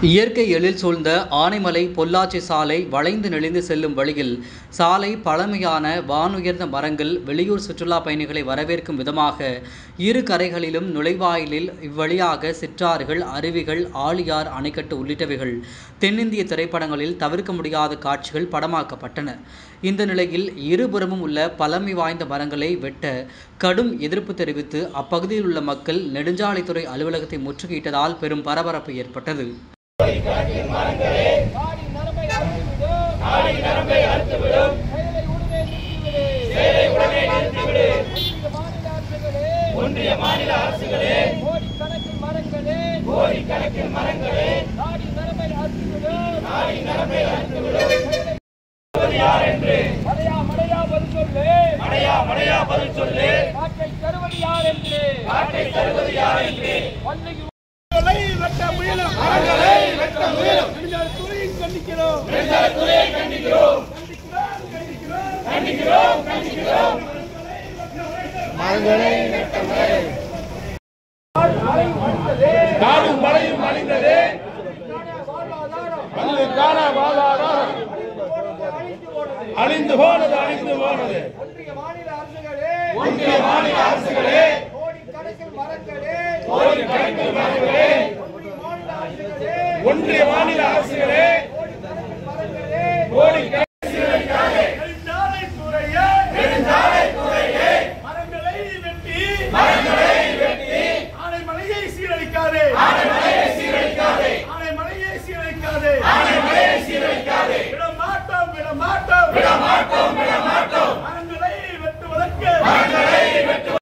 இயற்கை எழில் சூழ்ந்த ஆனைமலை பொள்ளாச்சி சாலை வளைந்து நெளிந்து செல்லும் வழியில் சாலை பழமையான வானுயர்ந்த மரங்கள் வெளியூர் சுற்றுலா பயணிகளை வரவேற்கும் விதமாக இரு கரைகளிலும் நுழைவாயிலில் இவ்வழியாக சிற்றாறுகள், அருவிகள், ஆழியார் அணைக்கட்டு உள்ளிட்டவைகள் தென்னிந்திய திரைப்படங்களில் தவிர்க்க முடியாத காட்சிகள் படமாக்கப்பட்டன. இந்த நிலையில் இருபுறமும் உள்ள பழமை வாய்ந்த மரங்களை வெட்ட கடும் எதிர்ப்பு தெரிவித்து அப்பகுதியில் உள்ள மக்கள் நெடுஞ்சாலைத்துறை அலுவலகத்தை முற்றுகையிட்டதால் பெரும் பரபரப்பு ஏற்பட்டது. ஒன்றிய மாநில அரசுகளே, கோடிக்கணக்கில் மரங்களே நாடி நரம்பை அறுத்துவிடும். யார் என்று மடையா பதில் சொல்லு. காற்றை தருவது யார் என்று வெட்ட முயலும் துறையை கண்டிக்கிறோம். காடும் மழையும் அழிந்ததே, அழிந்து போனது. ஒன்றிய மாநில அரசுகளே, கோடிக்கணக்கில் மரங்களே, ஒன்றிய மாநில அரசுகளே